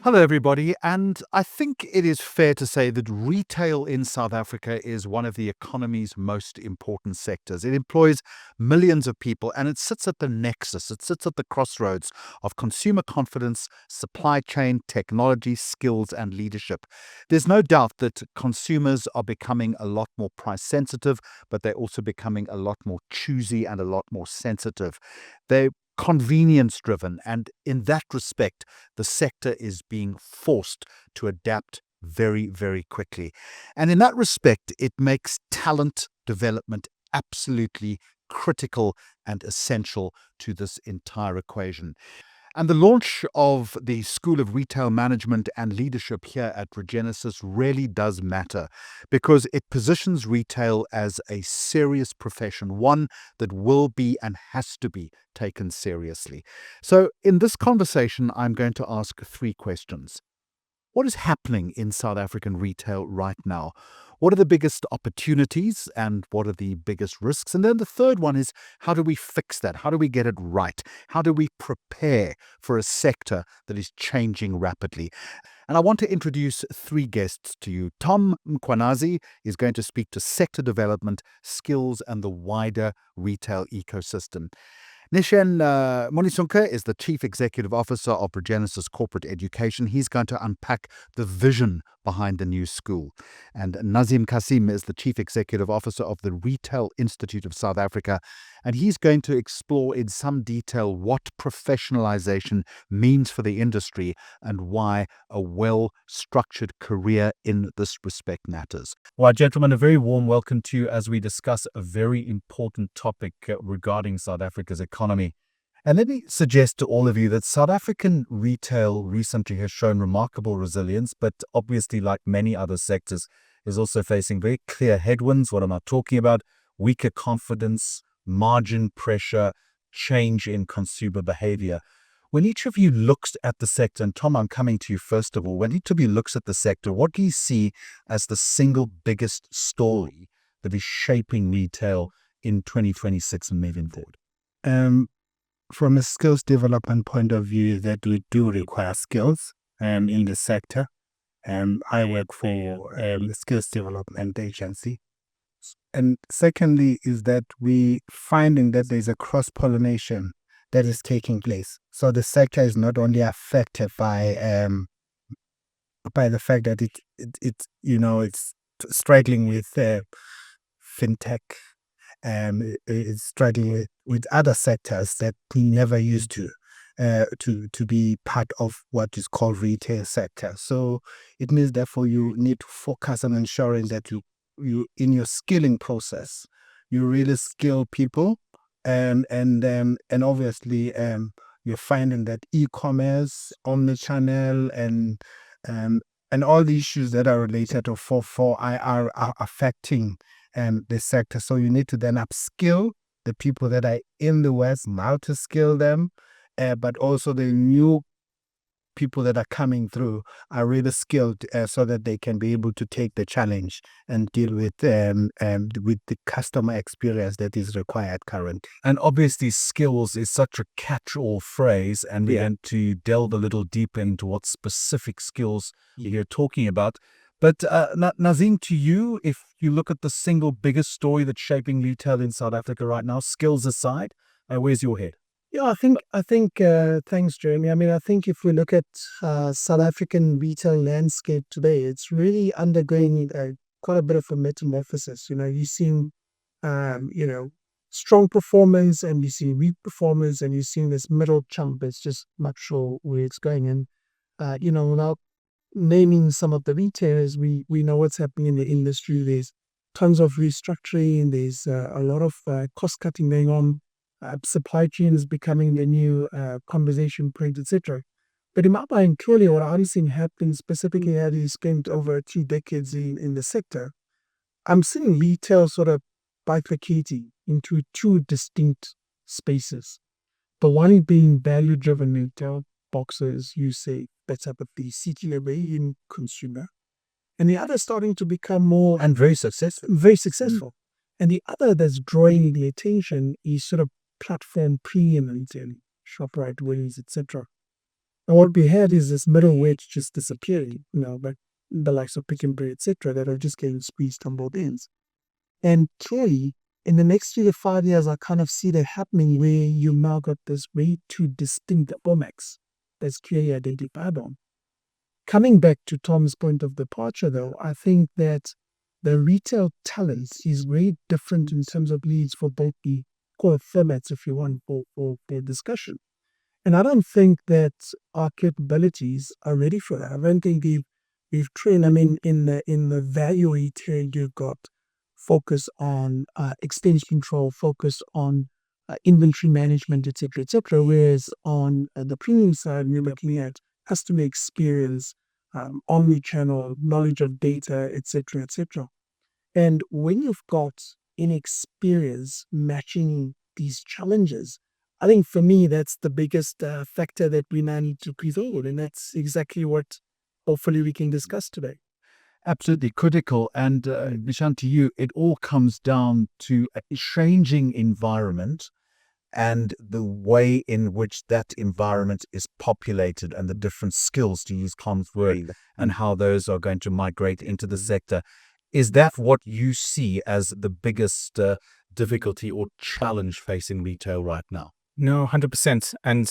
Hello, everybody. And I think it is fair to say that retail in South Africa is one of the economy's most important sectors. It employs millions of people and it sits at the nexus, it sits at the crossroads of consumer confidence, supply chain, technology, skills, and leadership. There's no doubt that consumers are becoming a lot more price sensitive, but they're also becoming a lot more choosy and a lot more sensitive. They're convenience driven, and in that respect, the sector is being forced to adapt very, very quickly. And in that respect, it makes talent development absolutely critical and essential to this entire equation. And the launch of the School of Retail Management and Leadership here at Regenesis really does matter because it positions retail as a serious profession, one that will be and has to be taken seriously. So, in this conversation, I'm going to ask three questions. What is happening in South African retail right now? What are the biggest opportunities and what are the biggest risks? And then the third one is, how do we fix that? How do we get it right? How do we prepare for a sector that is changing rapidly? And I want to introduce three guests to you. Tom Mkhwanazi is going to speak to sector development, skills, and the wider retail ecosystem. Nishen Munnisunker is the Chief Executive Officer of Regenesis Corporate Education. He's going to unpack the vision behind the new school. And Nazim Cassim is the Chief Executive Officer of the Retail Institute of South Africa. And he's going to explore in some detail what professionalisation means for the industry and why a well-structured career in this respect matters. Well, gentlemen, a very warm welcome to you as we discuss a very important topic regarding South Africa's economy. And let me suggest to all of you that South African retail recently has shown remarkable resilience, but obviously, like many other sectors, is also facing very clear headwinds. What am I talking about? Weaker confidence, margin pressure, change in consumer behavior. When each of you looks at the sector, and Tom, I'm coming to you first of all, when each of you looks at the sector, what do you see as the single biggest story that is shaping retail in 2026 and moving forward? From a skills development point of view, that we do require skills in the sector. I work for a skills development agency. And secondly is that we finding that there's a cross-pollination that is taking place. So the sector is not only affected by the fact that it's struggling with fintech, it's struggling with other sectors that we never used to be part of what is called retail sector. So it means therefore you need to focus on ensuring that you in your skilling process you really skill people, and obviously you're finding that e-commerce, omnichannel, and all the issues that are related to 4.4 are affecting the sector. So you need to then upskill the people that are in the West, how to skill them, but also the new people that are coming through are really skilled so that they can be able to take the challenge and deal with the customer experience that is required currently. And obviously, skills is such a catch-all phrase, and we're going to delve a little deeper into what specific skills you're talking about. But Nazim, to you, if you look at the single biggest story that's shaping retail in South Africa right now, skills aside, where's your head? Yeah, I think. Thanks, Jeremy. I mean, I think if we look at South African retail landscape today, it's really undergoing quite a bit of a metamorphosis. You're seeing, strong performers, and you see weak performers, and you're seeing this middle chunk that's just not sure where it's going. And without naming some of the retailers, we know what's happening in the industry. There's tons of restructuring. There's a lot of cost cutting going on. Supply chain is becoming the new conversation point, etc. But in my mind, clearly what I'm seeing happen, specifically having spent over 2 decades in the sector, I'm seeing retail sort of bifurcating into two distinct spaces. The one being value-driven retail, boxes, you say, better with the CTLA in consumer. And the other starting to become more... And very successful. Very successful. And the other that's drawing the attention is sort of platform premium retailing, ShopRite, Woolies, etc. And what we had is this middle wedge just disappearing, but the likes of Pick and Pay, etc., that are just getting squeezed on both ends. And clearly, in the next 3 to 5 years, I kind of see that happening where you now got this way too distinct formats that's clearly identifiable. Coming back to Tom's point of departure, though, I think that the retail talent is very different in terms of needs for both the core formats, if you want, for discussion. And I don't think that our capabilities are ready for that. I don't think we've trained. I mean, in the value retail, you've got focus on expense control, focus on inventory management, etc. Whereas on the premium side, we're looking at customer experience, omni-channel, knowledge of data, etc. And when you've got inexperience matching these challenges, I think for me, that's the biggest factor that we now need to resolve. And that's exactly what hopefully we can discuss today. Absolutely critical. And Nishan, to you, it all comes down to a changing environment and the way in which that environment is populated and the different skills, to use Tom's word, and how those are going to migrate into the sector. Is that what you see as the biggest difficulty or challenge facing retail right now? No, 100%. And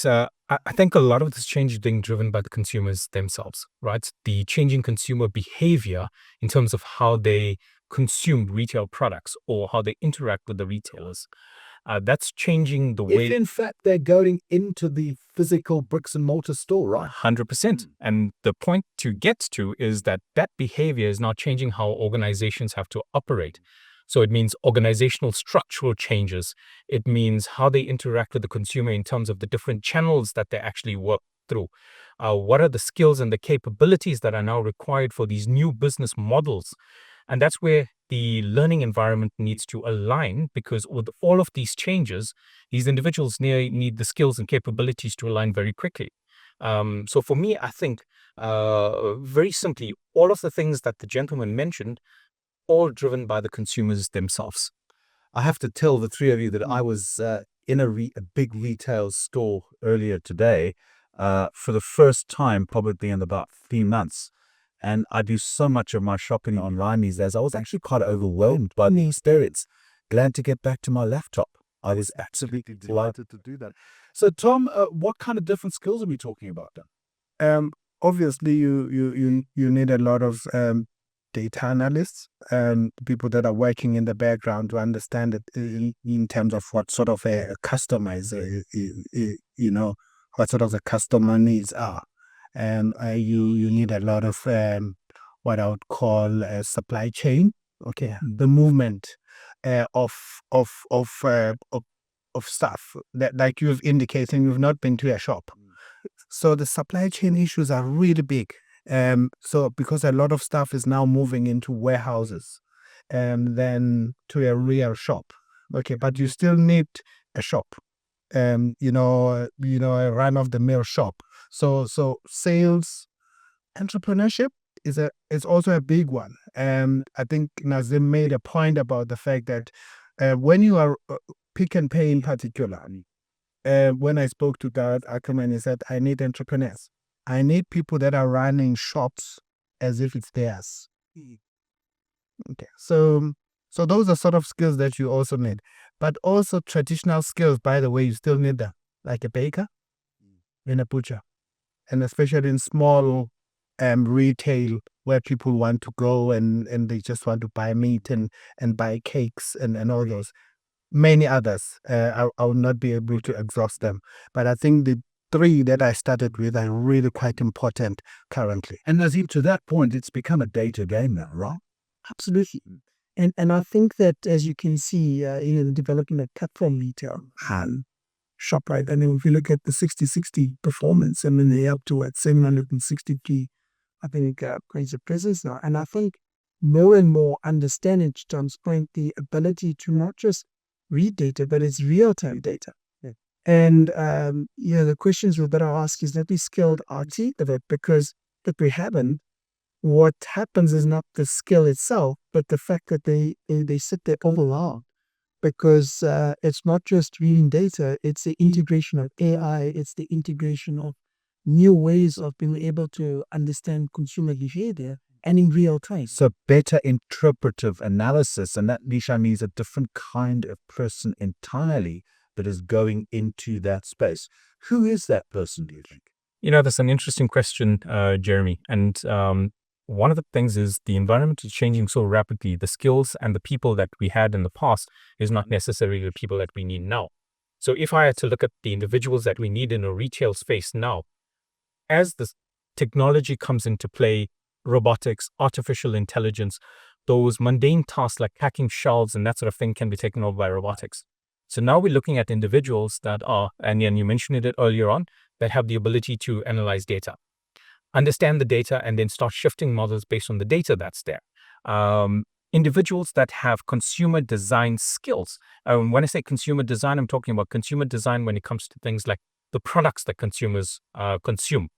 I think a lot of this change is being driven by the consumers themselves, right? The changing consumer behavior in terms of how they consume retail products or how they interact with the retailers. That's changing the way. If in fact they're going into the physical bricks and mortar store, right? 100%. And the point to get to is that behavior is now changing how organizations have to operate. So it means organizational structural changes. It means how they interact with the consumer in terms of the different channels that they actually work through. What are the skills and the capabilities that are now required for these new business models? And that's where the learning environment needs to align, because with all of these changes, these individuals need the skills and capabilities to align very quickly. So for me, I think very simply, all of the things that the gentleman mentioned, all driven by the consumers themselves. I have to tell the three of you that I was in a big retail store earlier today for the first time, probably in about 3 months. And I do so much of my shopping online these days. I was actually quite overwhelmed by the experience. Glad to get back to my laptop. I was absolutely delighted to do that. So, Tom, what kind of different skills are we talking about then? Obviously, you need a lot of data analysts and people that are working in the background to understand it in terms of what sort of a customer is, what sort of the customer needs are. And you need a lot of what I would call a supply chain. Okay, the movement of stuff that, like you've indicated, you've not been to a shop. So the supply chain issues are really big. So because a lot of stuff is now moving into warehouses and then to a real shop. Okay, but you still need a shop. A run of the mill shop. So sales entrepreneurship is also a big one. I think Nazim made a point about the fact that when you are Pick and Pay in particular, when I spoke to Garrett Ackerman, he said, I need entrepreneurs. I need people that are running shops as if it's theirs. Okay, so those are sort of skills that you also need. But also traditional skills, by the way, you still need them, like a baker and a butcher. And especially in small retail where people want to go and they just want to buy meat and buy cakes and all those. Many others. I will not be able to exhaust them. But I think the 3 that I started with are really quite important currently. And Nazim, to that point, it's become a data game now, right? Absolutely. And I think that, as you can see, the development of platform retail and ShopRite, and then if you look at the 60/60 performance, I mean, they're up to 760p, I think, points of presence now. And I think more and more understanding, to Tom's point, the ability to not just read data, but it's real-time data. Yeah. And, the questions we better ask is that we skilled RT of it, because if we haven't, what happens is not the skill itself, but the fact that they sit there overall, because it's not just reading data, it's the integration of AI, it's the integration of new ways of being able to understand consumer behavior and in real time. So better interpretive analysis, and that, Nishan, means a different kind of person entirely that is going into that space. Who is that person, do you think? That's an interesting question, Jeremy. And one of the things is the environment is changing so rapidly. The skills and the people that we had in the past is not necessarily the people that we need now. So if I had to look at the individuals that we need in a retail space now, as the technology comes into play, robotics, artificial intelligence, those mundane tasks like packing shelves and that sort of thing can be taken over by robotics. So now we're looking at individuals that are, and you mentioned it earlier on, that have the ability to analyze data, understand the data, and then start shifting models based on the data that's there. Individuals that have consumer design skills. When I say consumer design, I'm talking about consumer design when it comes to things like the products that consumers consume.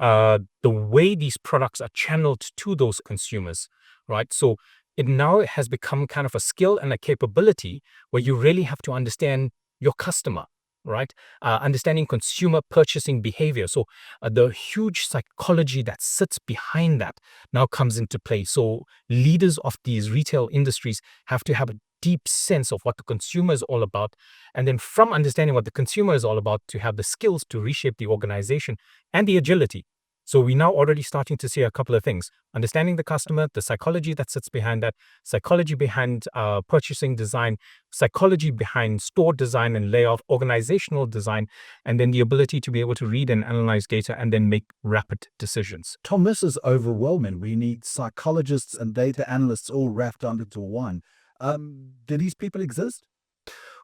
The way these products are channeled to those consumers, right? So it now has become kind of a skill and a capability where you really have to understand your customer, right? Understanding consumer purchasing behavior. So the huge psychology that sits behind that now comes into play. So leaders of these retail industries have to have a deep sense of what the consumer is all about. And then from understanding what the consumer is all about, to have the skills to reshape the organization and the agility. So we're now already starting to see a couple of things: understanding the customer, the psychology that sits behind that, psychology behind purchasing design, psychology behind store design and layout, organizational design, and then the ability to be able to read and analyze data and then make rapid decisions. Tom, this is overwhelming. We need psychologists and data analysts all wrapped into one. Do these people exist?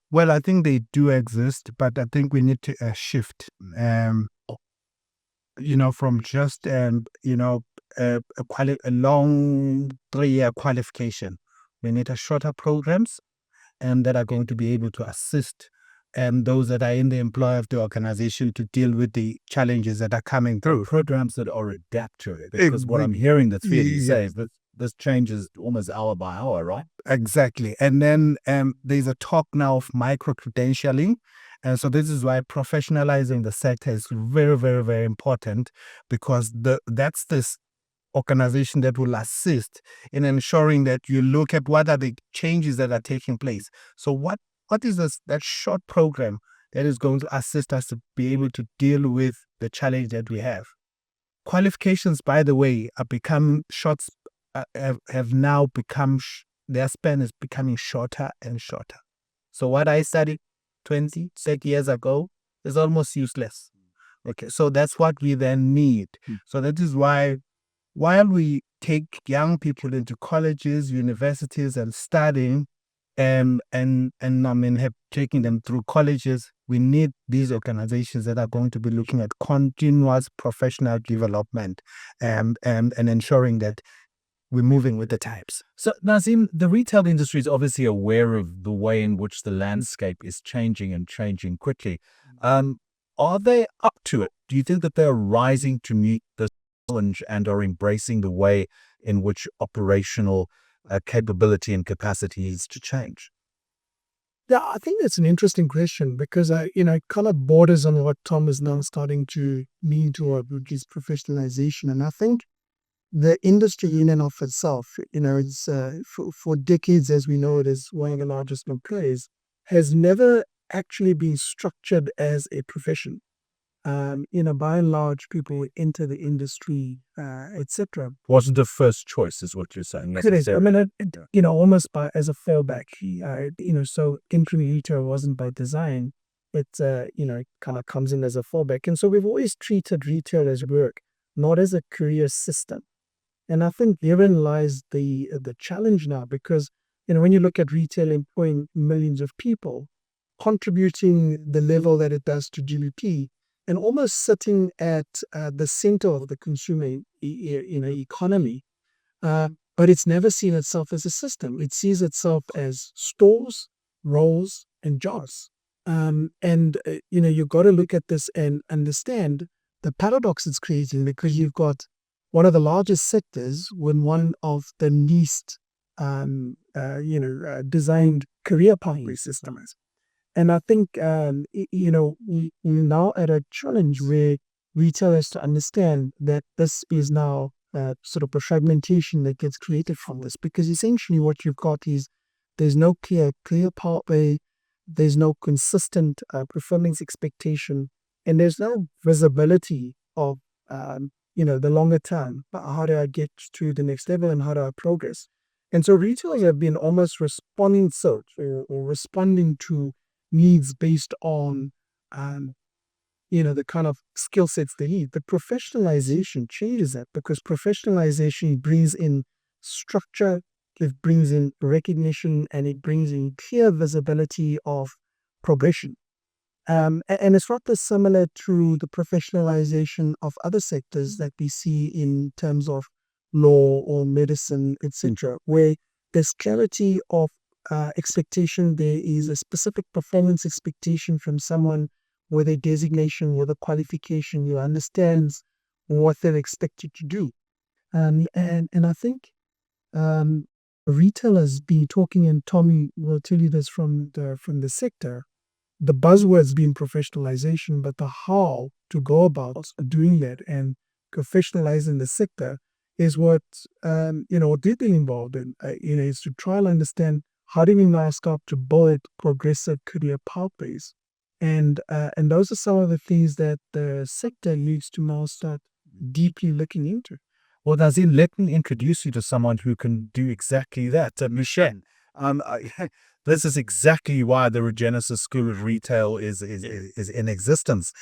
Well, I think they do exist, but I think we need to shift. From just a long 3-year qualification. We need a shorter programs, and that are going to be able to assist those that are in the employ of the organization to deal with the challenges that are coming through. Programs that are adapt to it. Because what I'm hearing that's really say is that this changes almost hour by hour, right? Exactly. And then there's a talk now of micro-credentialing. And so this is why professionalizing the sector is very, very, very important, because that's this organization that will assist in ensuring that you look at what are the changes that are taking place. So what is that short program that is going to assist us to be able to deal with the challenge that we have? Qualifications, by the way, are becoming have now become, their span is becoming shorter and shorter. So what I studied 20, 30 years ago is almost useless. Okay, so that's what we then need. So that is why, while we take young people into colleges, universities, and studying, and have taken them through colleges, we need these organizations that are going to be looking at continuous professional development and ensuring that we're moving with the times. So, Nazim, the retail industry is obviously aware of the way in which the landscape is changing and changing quickly. Are they up to it? Do you think that they're rising to meet the challenge and are embracing the way in which operational capability and capacity is to change? Yeah, I think that's an interesting question, because it kind of borders on what Tom is now starting to mean toward, which is professionalization. And I think the industry in and of itself, it's for decades, as we know it, is one of the largest employers, has never actually been structured as a profession. By and large, people enter the industry, etc. Wasn't the first choice, is what you're saying. Correct. I mean, almost as a fallback. So entering retail wasn't by design. It kind of comes in as a fallback, and so we've always treated retail as work, not as a career system. And I think therein lies the challenge now, because when you look at retail employing millions of people, contributing the level that it does to GDP, and almost sitting at the center of the consumer economy, but it's never seen itself as a system. It sees itself as stores, roles, and jobs. You've got to look at this and understand the paradox it's creating, because you've got one of the largest sectors with one of the least designed career pathway systems. And I think we're now at a challenge where retail has to understand that this is now sort of a fragmentation that gets created from this, because essentially what you've got is there's no clear pathway, there's no consistent performance expectation, and there's no visibility of the longer term. How do I get to the next level and how do I progress? And so retailers have been almost responding or responding to needs based on the kind of skill sets they need. But professionalization changes that, because professionalization brings in structure, it brings in recognition, and it brings in clear visibility of progression. And it's not dissimilar to the professionalization of other sectors that we see in terms of law or medicine, etc., where there's clarity of expectation. There is a specific performance expectation from someone with a designation, with a qualification, who understands what they're expected to do. And I think retail has been talking, and Tommy will tell you this from the sector. The buzzwords being professionalization, but the how to go about doing that and professionalizing the sector is what they've been involved in. Is to try and understand how do we now start to build progressive career pathways, and those are some of the things that the sector needs to now start deeply looking into. Well, Nazim, let me introduce you to someone who can do exactly that. Nishen. This is exactly why the Regenesis School of Retail is in existence.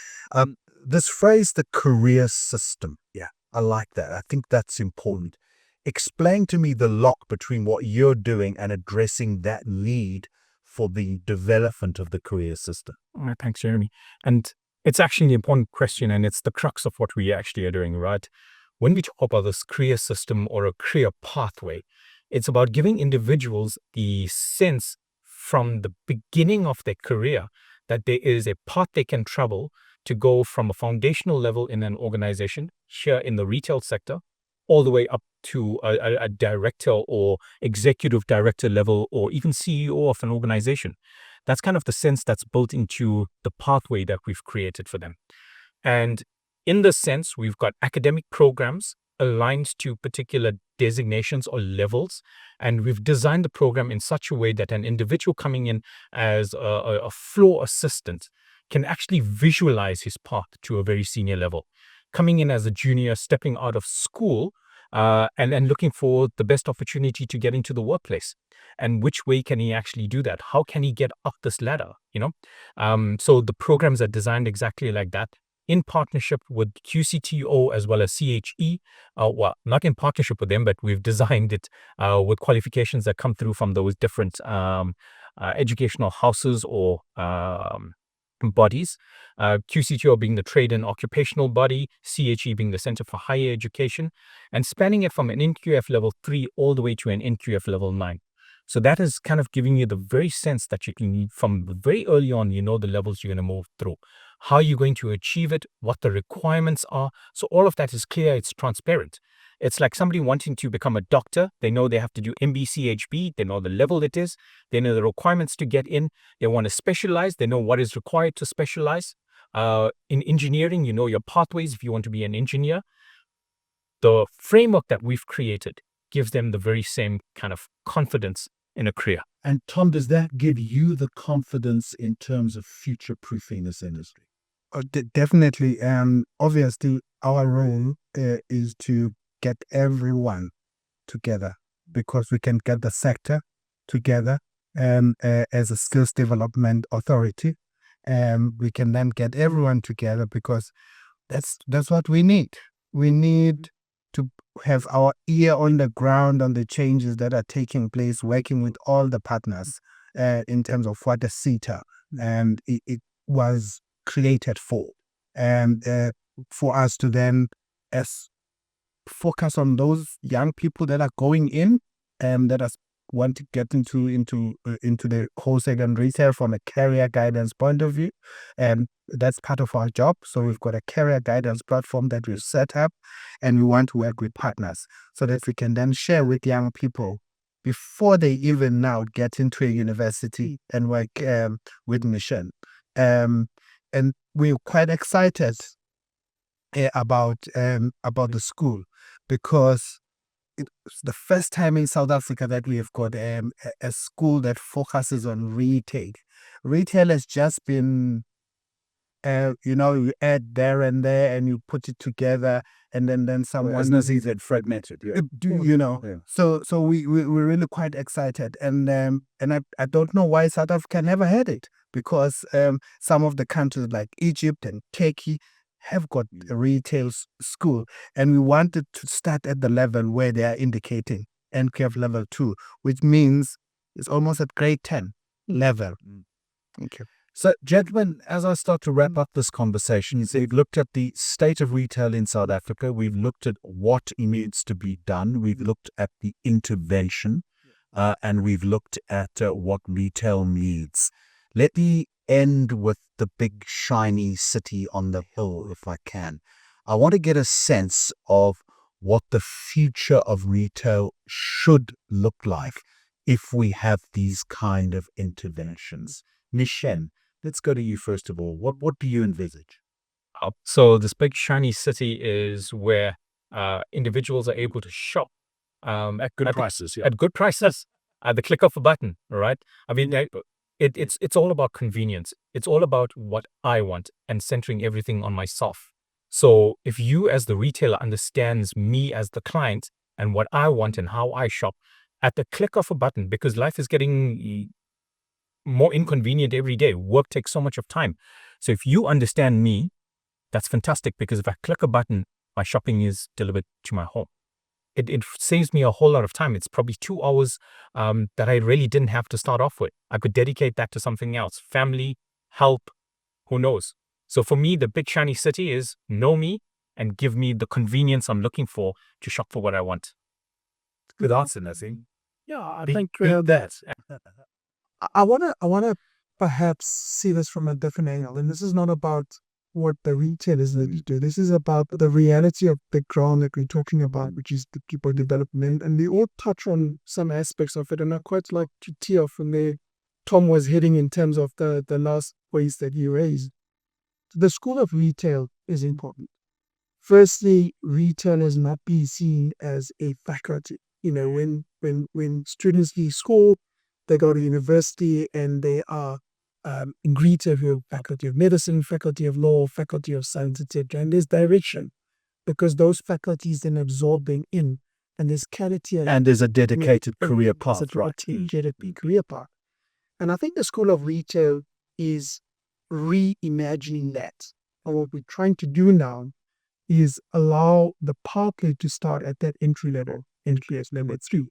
This phrase, the career system. Yeah, I like that. I think that's important. Explain to me the lock between what you're doing and addressing that need for the development of the career system. Thanks, Jeremy. And it's actually an important question, and it's the crux of what we actually are doing, right? When we talk about this career system or a career pathway, it's about giving individuals the sense from the beginning of their career that there is a path they can travel to go from a foundational level in an organization, here in the retail sector, all the way up to a director or executive director level, or even CEO of an organization. That's kind of the sense that's built into the pathway that we've created for them. And in this sense, we've got academic programs aligned to particular designations or levels, and we've designed the program in such a way that an individual coming in as a floor assistant can actually visualize his path to a very senior level. Coming in as a junior, stepping out of school, and looking for the best opportunity to get into the workplace. And which way can he actually do that? How can he get up this ladder? So the programs are designed exactly like that, in partnership with QCTO as well as CHE. Well, not in partnership with them, but we've designed it with qualifications that come through from those different educational houses or bodies. QCTO being the trade and occupational body, CHE being the Center for Higher Education, and spanning it from an NQF level 3 all the way to an NQF level 9. So that is kind of giving you the very sense that you can need from very early on, the levels you're going to move through, how you're going to achieve it, what the requirements are. So all of that is clear, it's transparent. It's like somebody wanting to become a doctor. They know they have to do MBCHB. They know the level it is. They know the requirements to get in. They want to specialize. They know what is required to specialize. In engineering, you know your pathways if you want to be an engineer. The framework that we've created gives them the very same kind of confidence in a career. And Tom, does that give you the confidence in terms of future-proofing this industry? Definitely. Obviously, our role is to get everyone together, because we can get the sector together as a skills development authority. We can then get everyone together, because that's what we need. We need to have our ear on the ground on the changes that are taking place, working with all the partners in terms of what the CETA it was created for. And for us to then focus on those young people that are going in and that want to get into the wholesale and retail from a career guidance point of view. That's part of our job. So we've got a career guidance platform that we've set up, and we want to work with partners so that we can then share with young people before they even now get into a university and work with Nishen. And we're quite excited about the school, because it's the first time in South Africa that we have got a school that focuses on retail. Retail has just been, you add there and there and you put it together, and then someone, As Nazim said, fragmented. Yeah. Yeah. So we're really quite excited, and I don't know why South Africa never had it, because some of the countries like Egypt and Turkey have got a retail school, and we wanted to start at the level where they are indicating NQF level 2, which means it's almost at grade 10 level. Okay. So, gentlemen, as I start to wrap up this conversation, we've looked at the state of retail in South Africa. We've looked at what needs to be done. We've looked at the intervention, and we've looked at what retail needs. Let me end with the big shiny city on the hill, if I can. I want to get a sense of what the future of retail should look like if we have these kind of interventions. Nishen, let's go to you first of all. What do you envisage? So this big shiny city is where individuals are able to shop At good prices, yeah. at good prices at the click of a button. All right. I mean, it's all about convenience. It's all about what I want and centering everything on myself. So if you as the retailer understands me as the client and what I want and how I shop at the click of a button, because life is getting more inconvenient every day. Work takes so much of time. So if you understand me, that's fantastic, because if I click a button, my shopping is delivered to my home. It saves me a whole lot of time. It's probably 2 hours that I really didn't have to start off with. I could dedicate that to something else. Family, help, who knows? So for me, the big shiny city is know me and give me the convenience I'm looking for to shop for what I want. Good answer, Nazim. Yeah, I Beat think that. I wanna perhaps see this from a different angle, and this is not about what the retailers need to do. This is about the reality of the ground that we're talking about, which is the people development, and they all touch on some aspects of it. And I quite like to tee off from where Tom was heading in terms of the last ways that he raised. The school of retail is important. Firstly, retail is not be seen as a faculty. When students leave school, they go to university and they are greeted with faculty of medicine, faculty of law, faculty of science, etc. And there's direction, because those faculties then absorb them in, and there's clarity. And there's a dedicated career There's path, a right? dedicated career path. And I think the school of retail is reimagining that. And what we're trying to do now is allow the pathway to start at that entry level, NQS level 3,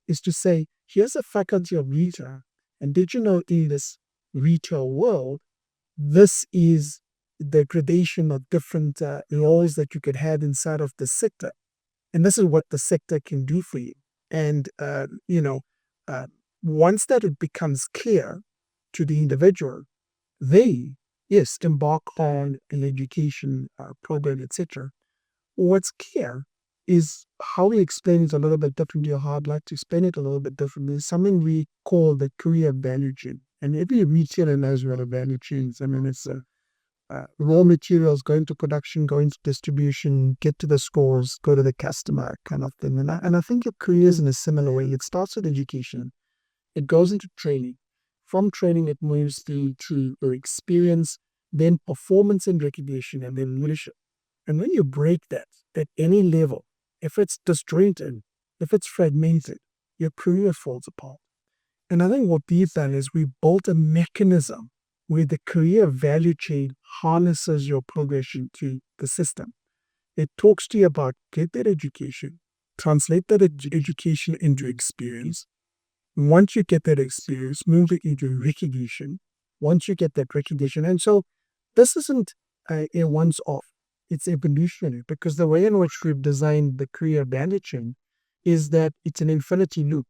is to say, here's a faculty of retail, and did you know in this retail world, this is the gradation of different roles that you could have inside of the sector, and this is what the sector can do for you. And once that it becomes clear to the individual, they embark on an education program, etc. What's clear is how we explain it a little bit differently, or how I'd like to explain it a little bit differently, is something we call the career value chain. And every retailer knows what a value chain is. I mean, it's raw materials going to production, going to distribution, get to the stores, go to the customer kind of thing. And I think your career is in a similar way. It starts with education. It goes into training. From training, it moves to your experience, then performance and recognition, and then leadership. And when you break that at any level, if it's disjointed, if it's fragmented, your career falls apart. And I think what we've done is we built a mechanism where the career value chain harnesses your progression to the system. It talks to you about get that education, translate that education into experience. Once you get that experience, move it into recognition. Once you get that recognition, and so this isn't a once off. It's evolutionary, because the way in which we've designed the career value chain is that it's an infinity loop.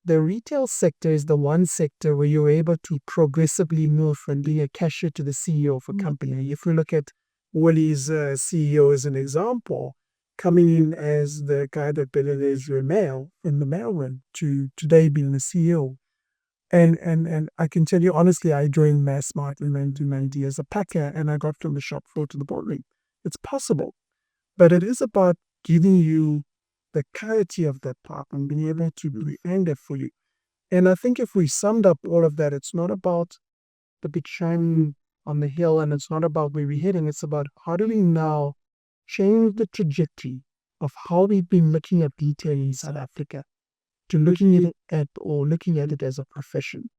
The retail sector is the one sector where you're able to progressively move from being a cashier to the CEO of a company. If we look at Willie's CEO as an example, coming in as the guy that delivers your mail in the mailroom to today being the CEO. And I can tell you honestly, I joined Massmart in 1990 as a packer, and I got from the shop floor to the boardroom. It's possible. But it is about giving you the clarity of that path and being able to define that for you. And I think if we summed up all of that, it's not about the big shine on the hill and it's not about where we're heading. It's about how do we now change the trajectory of how we've been looking at retail in South Africa to looking at it as a profession,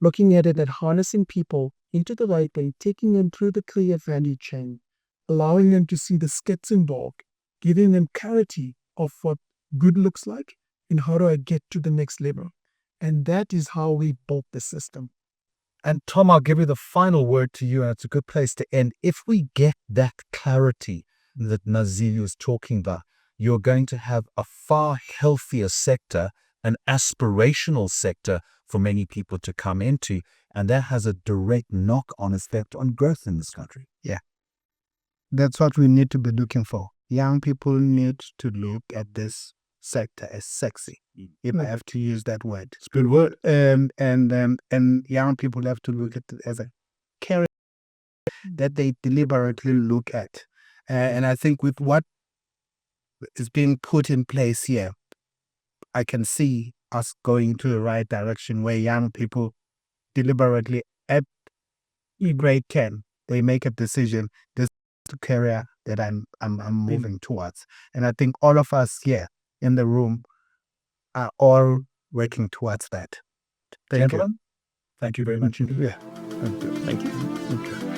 looking at it at harnessing people into the right way, taking them through the career value chain, allowing them to see the skits involved, giving them clarity of what good looks like and how do I get to the next level. And that is how we built the system. And Tom, I'll give you the final word to you, and it's a good place to end. If we get that clarity that Nazim was talking about, you're going to have a far healthier sector, an aspirational sector for many people to come into, and that has a direct knock-on effect on growth in this country. That's what we need to be looking for. Young people need to look at this sector as sexy, if I have to use that word. It's a good word. And young people have to look at it as a career that they deliberately look at. And I think with what is being put in place here, I can see us going to the right direction where young people deliberately at grade 10, they make a decision, this is the career that I'm moving towards. And I think all of us here in the room are all working towards that. Gentlemen, thank you very much. Yeah. Thank you. Thank you.